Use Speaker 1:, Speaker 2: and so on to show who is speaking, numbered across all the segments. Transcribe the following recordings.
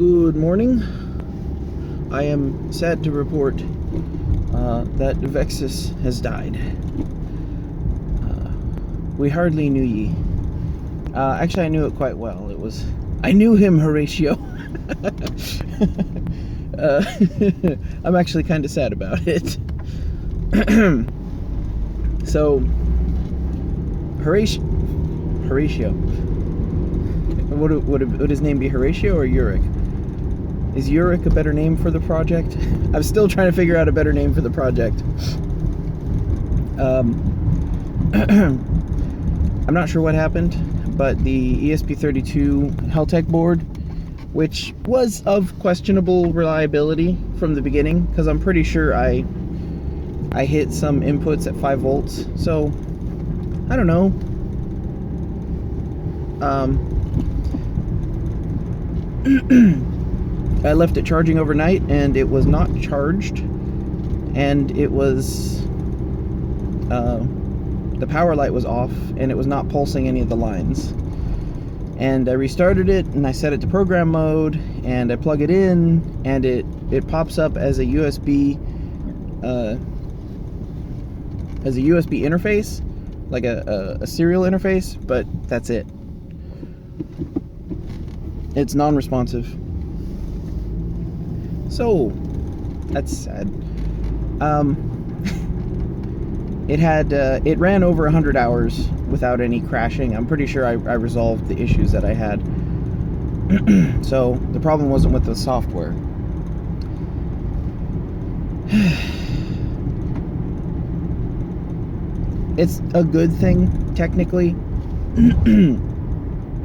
Speaker 1: Good morning. I am sad to report that Vexas has died. We hardly knew ye. Actually, I knew it quite well. I knew him, Horatio. I'm actually kind of sad about it. So, Horatio. Would his name be Horatio or Uric? Is Uric a better name for the project? I'm still trying to figure out a better name for the project. I'm not sure what happened, but the ESP32 Heltec board, which was of questionable reliability from the beginning, because I'm pretty sure I hit some inputs at 5 volts, so I don't know. I left it charging overnight and it was not charged, and it was the power light was off and it was not pulsing any of the lines. And I restarted it and I set it to program mode and I plug it in and it pops up as a USB interface, like a serial interface, but that's it. It's non-responsive. So that's sad. It ran over 100 hours without any crashing. I'm pretty sure I resolved the issues that I had. So the problem wasn't with the software. It's a good thing, technically,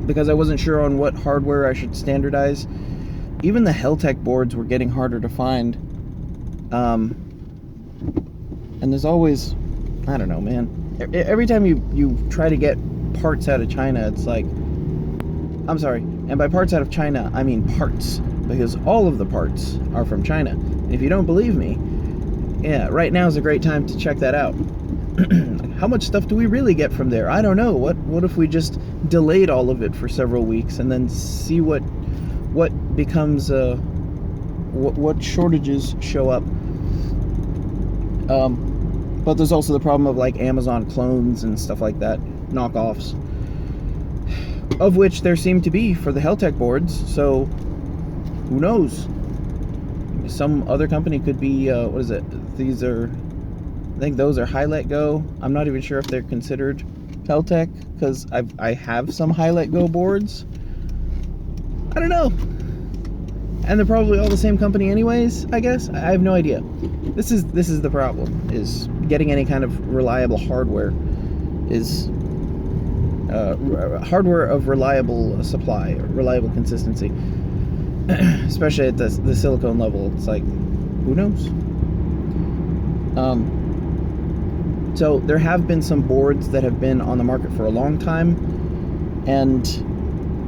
Speaker 1: because I wasn't sure on what hardware I should standardize. Even the Heltec boards were getting harder to find. And there's always, I don't know, man. Every time you try to get parts out of China, it's like, I'm sorry, and by parts out of China, I mean parts, because all of the parts are from China. And if you don't believe me, yeah, right now is a great time to check that out. How much stuff do we really get from there? I don't know. What if we just delayed all of it for several weeks and then see what becomes, what shortages show up. But there's also the problem of like Amazon clones and stuff like that, knockoffs, of which there seem to be for the Heltec boards. So who knows? Some other company could be, what is it? I think those are Hi-Let Go. I'm not even sure if they're considered Heltec, because I have some Hi-Let Go boards. I don't know. And they're probably all the same company anyways, I guess. I have no idea. This is the problem, is getting any kind of reliable hardware is hardware of reliable supply, or reliable consistency. Especially at the silicone level. It's like, who knows? So there have been some boards that have been on the market for a long time, and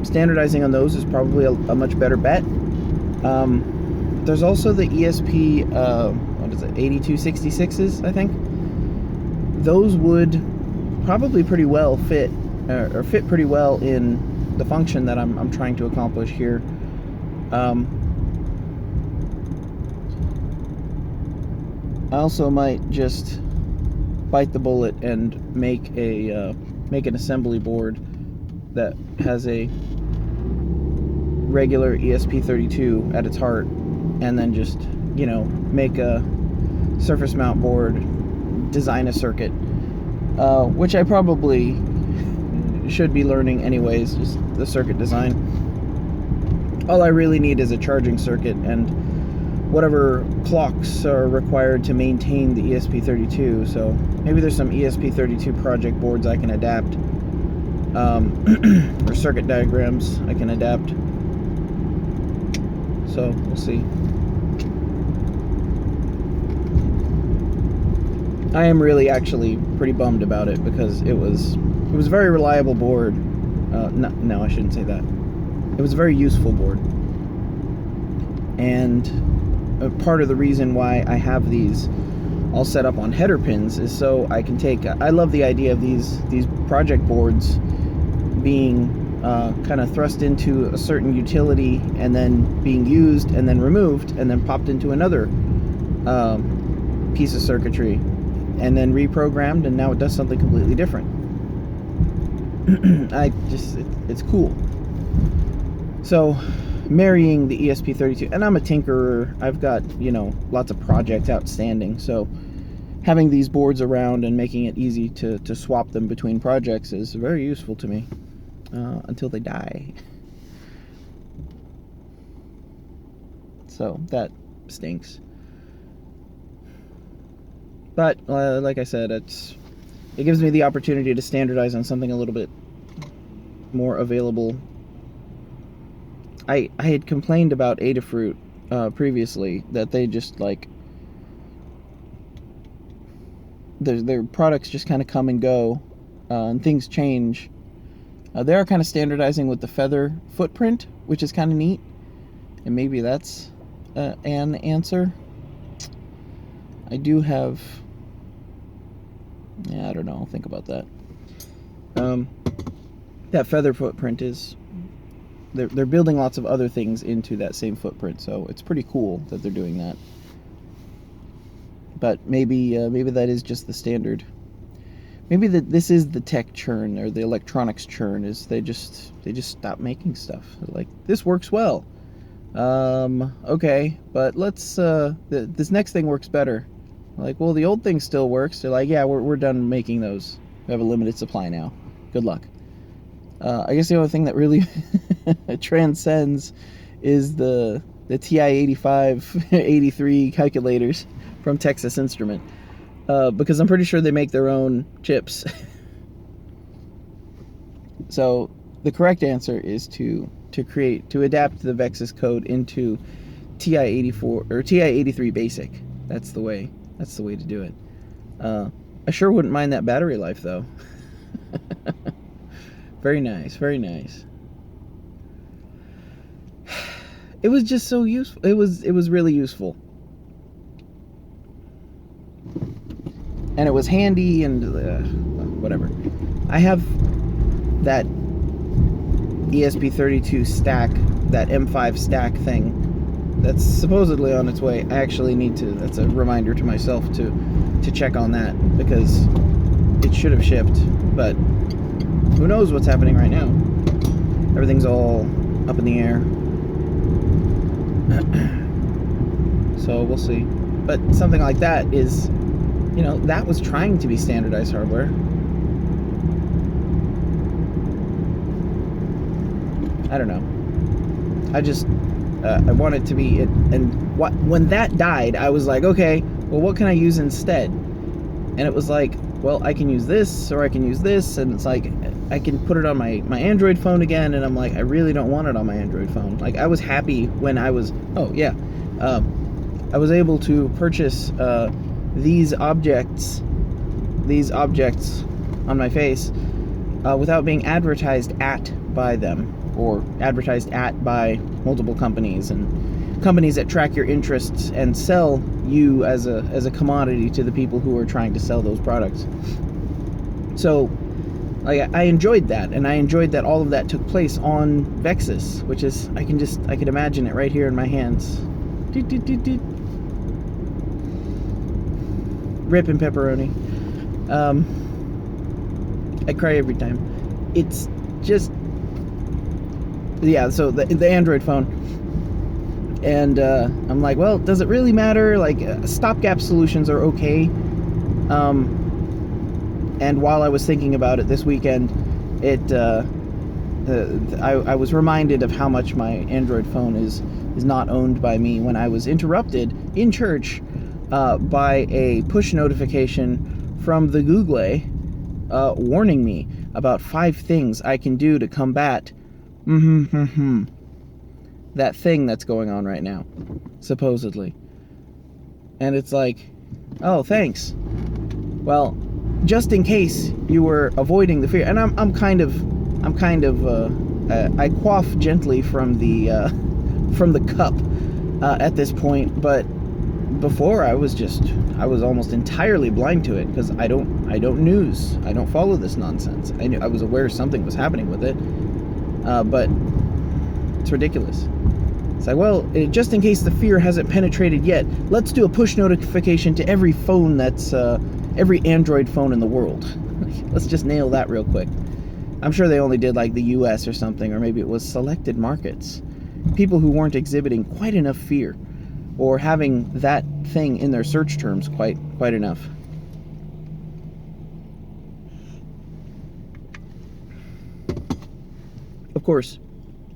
Speaker 1: standardizing on those is probably a much better bet. There's also the ESP, what is it, 8266s, I think. Those would probably pretty well fit, or fit pretty well in the function that I'm trying to accomplish here. I also might just bite the bullet and make an assembly board that has a regular ESP32 at its heart, and then just, you know, make a surface mount board, design a circuit, which I probably should be learning anyways, just the circuit design. All I really need is a charging circuit and whatever clocks are required to maintain the ESP32. So maybe there's some ESP32 project boards I can adapt, or circuit diagrams I can adapt. So we'll see. I am really actually pretty bummed about it, because it was a very reliable board. No, I shouldn't say that. It was a very useful board, and part of the reason why I have these all set up on header pins is so I can take. I love the idea of these project boards being kind of thrust into a certain utility and then being used and then removed and then popped into another piece of circuitry and then reprogrammed, and now it does something completely different. It's cool. So marrying the ESP32, and I'm a tinkerer, I've got, lots of projects outstanding, so having these boards around and making it easy to swap them between projects is very useful to me, until they die. So that stinks. But like I said, it gives me the opportunity to standardize on something a little bit more available. I had complained about Adafruit previously, that they just like their products just kind of come and go, and things change. They are kind of standardizing with the feather footprint, which is kind of neat, and maybe that's an answer. I do have, I don't know, I'll think about that. That feather footprint is, they're building lots of other things into that same footprint, so it's pretty cool that they're doing that. But maybe that is just the standard. Maybe this is the tech churn, or the electronics churn, is they just stop making stuff. They're like, this works well. Okay, but let's this next thing works better. Like, well, the old thing still works. They're like, yeah, we're done making those. We have a limited supply now. Good luck. I guess the only thing that really transcends is the TI-85, 83 calculators from Texas Instrument, because I'm pretty sure they make their own chips. So the correct answer is to adapt the Vexas code into TI-84 or TI-83 basic. That's the way to do it. I sure wouldn't mind that battery life, though. Very nice, very nice. It was just so useful. It was really useful. And it was handy, and whatever. I have that ESP32 stack, that M5 stack thing, that's supposedly on its way. I actually need to, that's a reminder to myself to check on that, because it should have shipped, but who knows what's happening right now. Everything's all up in the air. So we'll see. But something like that is, that was trying to be standardized hardware. I don't know. I want it to be it. And when that died, I was like, okay, well, what can I use instead? And it was like, well, I can use this, or I can use this, and it's like, I can put it on my Android phone again, and I'm like, I really don't want it on my Android phone. Like, I was happy when I was, I was able to purchase these objects on my face without being advertised at by them, or advertised at by multiple companies, and companies that track your interests and sell you as a commodity to the people who are trying to sell those products. So I enjoyed that, and I enjoyed that all of that took place on Vexas, which is, I can imagine it right here in my hands. Ripping pepperoni. I cry every time. It's just, so the Android phone, and I'm like, well, does it really matter? Like, stopgap solutions are okay. And while I was thinking about it this weekend, I was reminded of how much my Android phone is not owned by me, when I was interrupted in church by a push notification from the Google warning me about 5 things I can do to combat that thing that's going on right now, supposedly. And it's like, oh, thanks. Well, just in case you were avoiding the fear, and I'm kind of I quaff gently from the cup at this point, but before I was almost entirely blind to it, because I don't news. I don't follow this nonsense. I was aware something was happening with it, But it's ridiculous. It's like, well, just in case the fear hasn't penetrated yet, let's do a push notification to every phone that's, every Android phone in the world. Let's just nail that real quick. I'm sure they only did like the US or something, or maybe it was selected markets. People who weren't exhibiting quite enough fear, or having that thing in their search terms quite enough. Of course,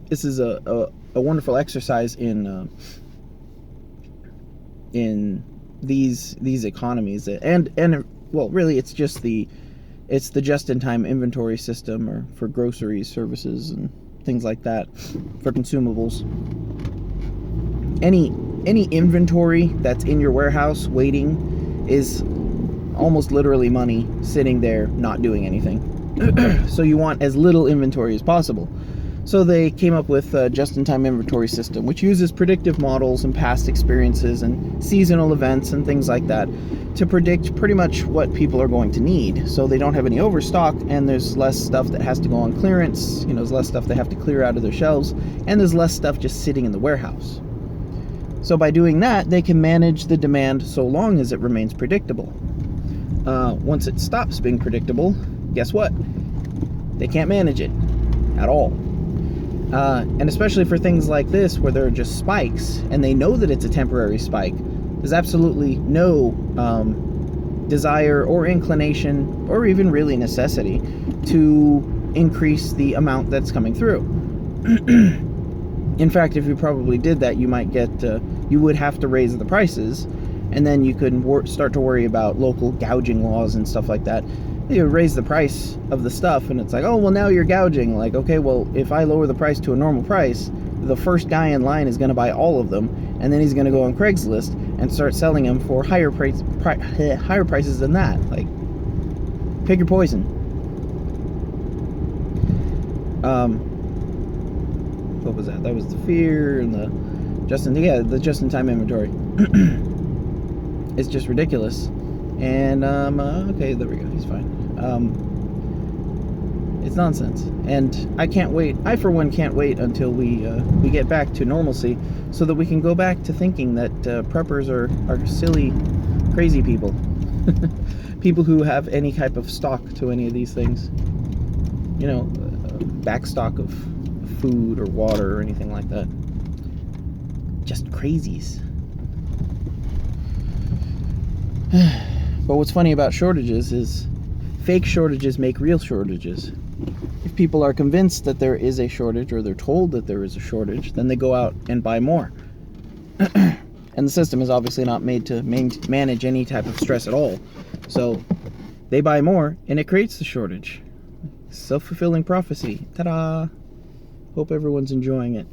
Speaker 1: this is a wonderful exercise in these economies, and well, really, it's the just-in-time inventory system, or for groceries, services, and things like that, for consumables. Any inventory that's in your warehouse waiting is almost literally money sitting there not doing anything. So you want as little inventory as possible. So they came up with a just-in-time inventory system, which uses predictive models and past experiences and seasonal events and things like that to predict pretty much what people are going to need. So they don't have any overstock, and there's less stuff that has to go on clearance. There's less stuff they have to clear out of their shelves, and there's less stuff just sitting in the warehouse. So by doing that, they can manage the demand so long as it remains predictable. Once it stops being predictable, guess what? They can't manage it at all. And especially for things like this, where there are just spikes, and they know that it's a temporary spike, there's absolutely no desire or inclination, or even really necessity, to increase the amount that's coming through. In fact, if you probably did that, you might get, you would have to raise the prices, and then you could start to worry about local gouging laws and stuff like that. You raise the price of the stuff, and it's like, oh, well, now you're gouging. Like, okay, well, if I lower the price to a normal price, the first guy in line is going to buy all of them, and then he's going to go on Craigslist and start selling them for higher prices than that. Like, pick your poison. What was that? That was the fear and the just-in-time inventory. It's just ridiculous. And okay, there we go, he's fine. It's nonsense, and I can't wait. I, for one, can't wait until we get back to normalcy, so that we can go back to thinking that preppers are silly, crazy people. People who have any type of stock to any of these things. Back stock of food or water or anything like that. Just crazies. But what's funny about shortages is fake shortages make real shortages. If people are convinced that there is a shortage, or they're told that there is a shortage, then they go out and buy more. And the system is obviously not made to manage any type of stress at all. So they buy more, and it creates the shortage. Self-fulfilling prophecy. Ta-da! Hope everyone's enjoying it.